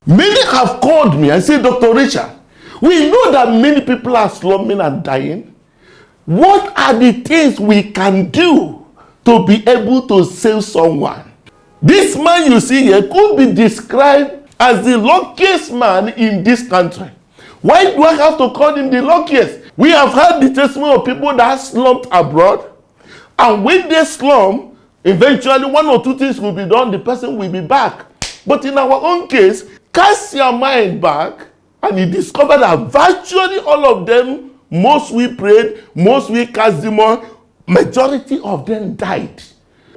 Many have called me and said, Dr. Richard, we know that many people are slumming and dying. What are the things we can do to be able to save someone? This man you see here could be described as the luckiest man in this country. Why do I have to call him the luckiest? We have heard the testimony of people that slumped abroad, and when they slump, eventually one or two things will be done, the person will be back. But in our own case, cast your mind back, and you discover that virtually all of them, most we prayed, most we cast demon, majority of them died.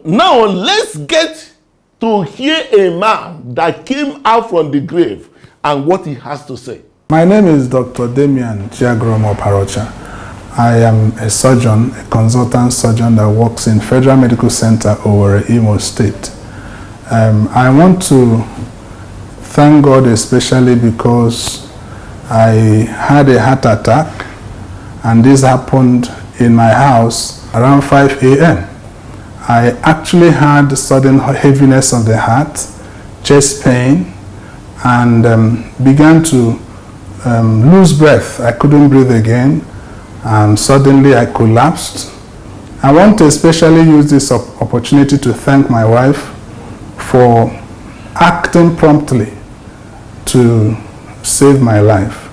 Now let's get to hear a man that came out from the grave and what he has to say. My name is Dr. Damian Chiagromo Parocha. I am a surgeon, a consultant surgeon that works in Federal Medical Center over Imo State. I want to thank God especially because I had a heart attack, and this happened in my house around 5 a.m. I actually had sudden heaviness of the heart, chest pain, and began to lose breath. I couldn't breathe again, and suddenly I collapsed. I want to especially use this opportunity to thank my wife for acting promptly to save my life.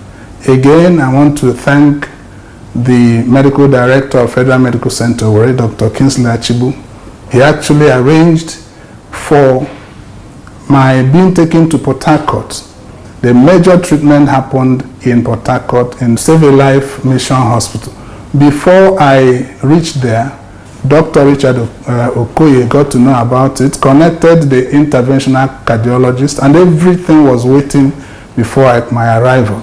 Again, I want to thank the medical director of Federal Medical Center, Dr. Kingsley Achibu. He actually arranged for my being taken to Port Harcourt. The major treatment happened in Port Harcourt in Save a Life Mission Hospital. Before I reached there, Dr. Richard Okoye got to know about it, connected the interventional cardiologist, and everything was waiting before my arrival.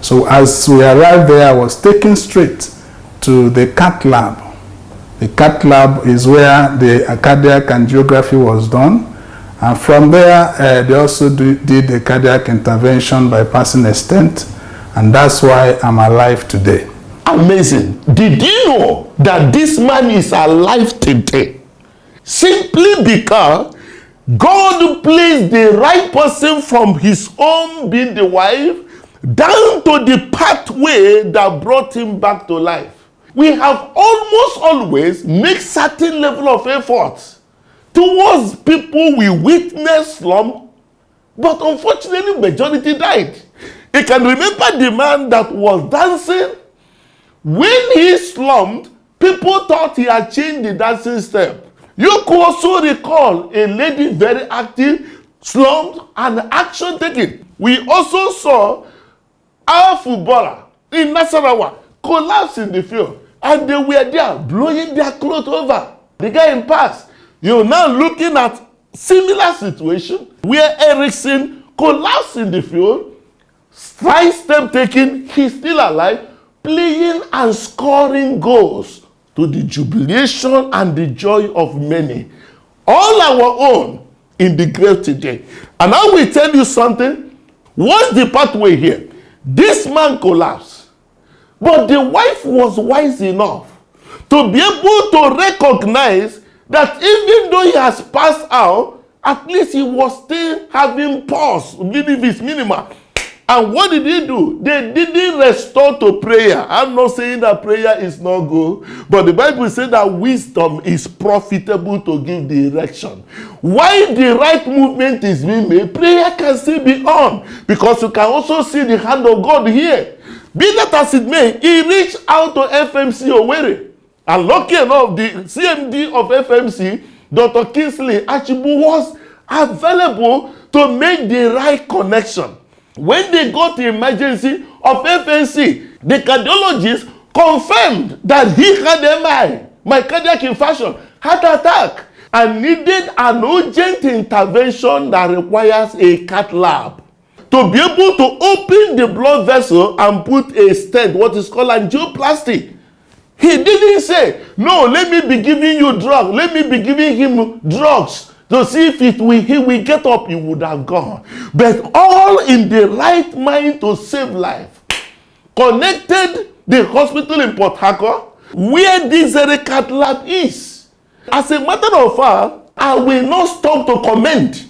So as we arrived there, I was taken straight to the cath lab. The cath lab is where the cardiac angiography was done. And from there, they also did a cardiac intervention bypassing a stent. And that's why I'm alive today. Amazing. Did you know that this man is alive today? Simply because God placed the right person from his own being the wife down to the pathway that brought him back to life. We have almost always made certain level of efforts towards people we witness slump, but unfortunately majority died. You can remember the man that was dancing. When he slumped, people thought he had changed the dancing step. You could also recall a lady very active, slumped, and action taken. We also saw our footballer in Nasarawa collapse in the field, and they were there blowing their clothes over. The guy in pass. You're now looking at similar situation where Erickson collapsed in the field, stride step taken, he's still alive, playing and scoring goals to the jubilation and the joy of many. All our own in the grave today. And I will tell you something. What's the pathway here? This man collapsed, but the wife was wise enough to be able to recognize that even though he has passed out, at least he was still having pulse, even if it's minimal. And what did he do? They didn't restore to prayer. I'm not saying that prayer is not good, but the Bible says that wisdom is profitable to give direction. While the right movement is being made, prayer can still be on, because you can also see the hand of God here. Be that as it may, he reached out to FMC Owerri. And lucky enough, the CMD of FMC, Dr. Kingsley Achibu, was available to make the right connection. When they got the emergency of FNC, the cardiologist confirmed that he had MI, myocardial infarction, heart attack, and needed an urgent intervention that requires a cath lab to be able to open the blood vessel and put a stent, what is called angioplasty. He didn't say, no, let me be giving you drugs. Let me be giving him drugs to see if he will get up. He would have gone. But all in the right mind to save life. Connected the hospital in Port Harcourt, where this cath lab is. As a matter of fact, I will not stop to comment.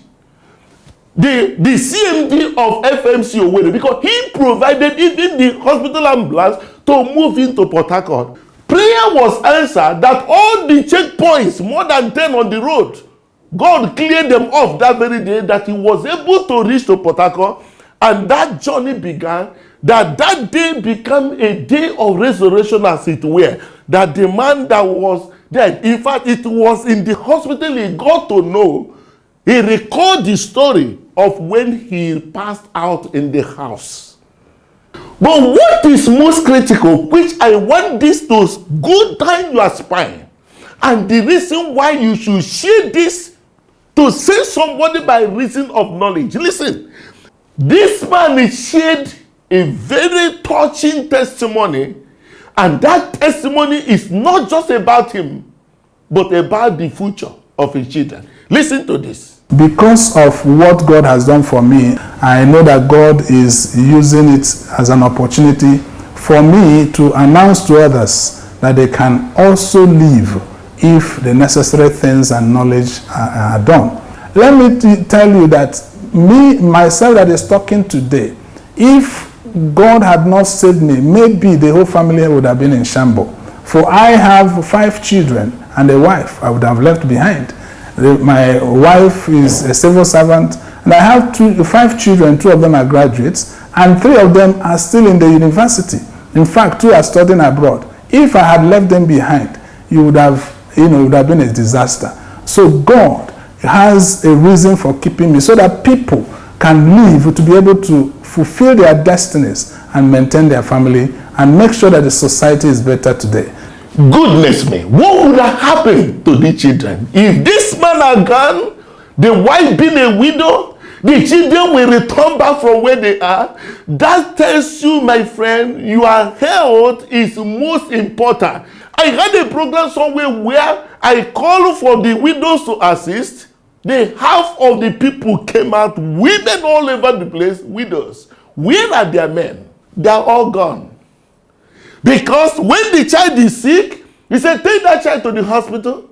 the CMD of FMC Owerri, because he provided even the hospital ambulance to move into Port Harcourt. Prayer was answered that all the checkpoints, more than 10 on the road, God cleared them off that very day, that he was able to reach to Port Harcourt, and that journey began. That day became a day of resurrection, as it were. That the man that was dead, in fact, it was in the hospital he got to know. He recalled the story of when he passed out in the house. But what is most critical, which I want this to go down your spine, and the reason why you should share this to save somebody by reason of knowledge. Listen, this man shared a very touching testimony, and that testimony is not just about him, but about the future of his children. Listen to this. Because of what God has done for me, I know that God is using it as an opportunity for me to announce to others that they can also live if the necessary things and knowledge are done. Let me tell you that myself that is talking today, if God had not saved me, maybe the whole family would have been in shambles. For I have 5 children and a wife I would have left behind. My wife is a civil servant, and I have 5 children. 2 of them are graduates, and 3 of them are still in the university. In fact, 2 are studying abroad. If I had left them behind, it would have been a disaster. So God has a reason for keeping me, so that people can live to be able to fulfill their destinies and maintain their family and make sure that the society is better today. Goodness me, what would have happened to the children if this man had gone, the wife being a widow, the children will return back from where they are? That tells you, my friend, your health is most important. I had a program somewhere where I called for the widows to assist. Half of the people came out, women all over the place, widows. Where are their men? They are all gone. Because when the child is sick, he said, take that child to the hospital.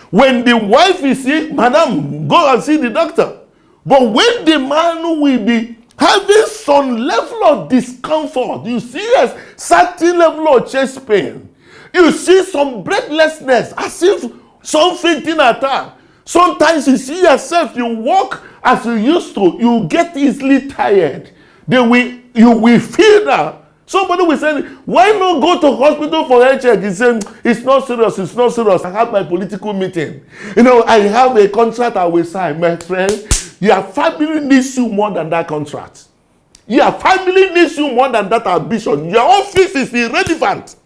When the wife is sick, madam, go and see the doctor. But when the man will be having some level of discomfort, you see a certain level of chest pain, you see some breathlessness, as if some fainting attack. Sometimes you see yourself, you walk as you used to, you get easily tired. You will feel that. Somebody will say, why not go to hospital for health check? He's saying, it's not serious, it's not serious. I have my political meeting. I have a contract I will sign. My friend, your family needs you more than that contract. Your family needs you more than that ambition. Your office is irrelevant.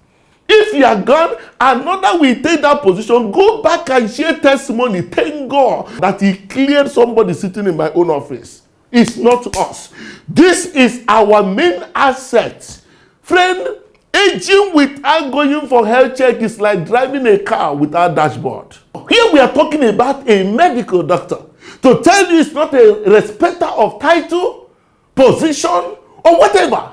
If you are gone, another will take that position. Go back and share testimony. Thank God that he cleared somebody sitting in my own office. It's not us. This is our main asset. Friend, aging without going for health check is like driving a car without dashboard. Here we are talking about a medical doctor. To tell you it's not a respecter of title, position, or whatever.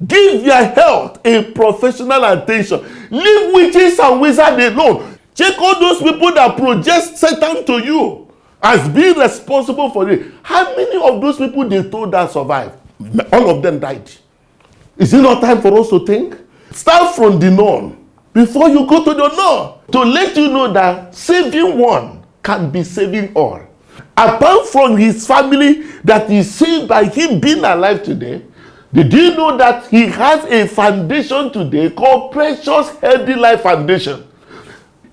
Give your health a professional attention. Leave witches and wizards alone. Check all those people that project Satan to you as being responsible for it. How many of those people they told that survived? All of them died. Is it not time for us to think? Start from the known before you go to the unknown, to let you know that saving one can be saving all. Apart from his family that is saved by him being alive today, did you know that he has a foundation today called Precious Healthy Life Foundation?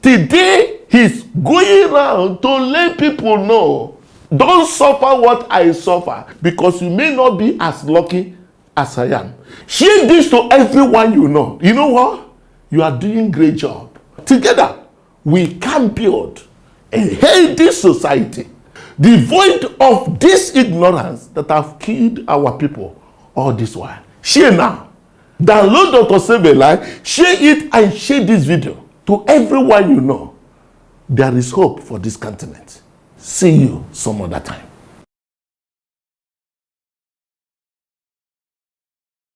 Today, he's going around to let people know, don't suffer what I suffer, because you may not be as lucky as I am. Share this to everyone you know. You know what? You are doing a great job. Together, we can build a healthy society, devoid of this ignorance that have killed our people all this while. Share now. Download Dr. Save a Life, share it, and share this video to everyone you know. There is hope for this continent. See you some other time.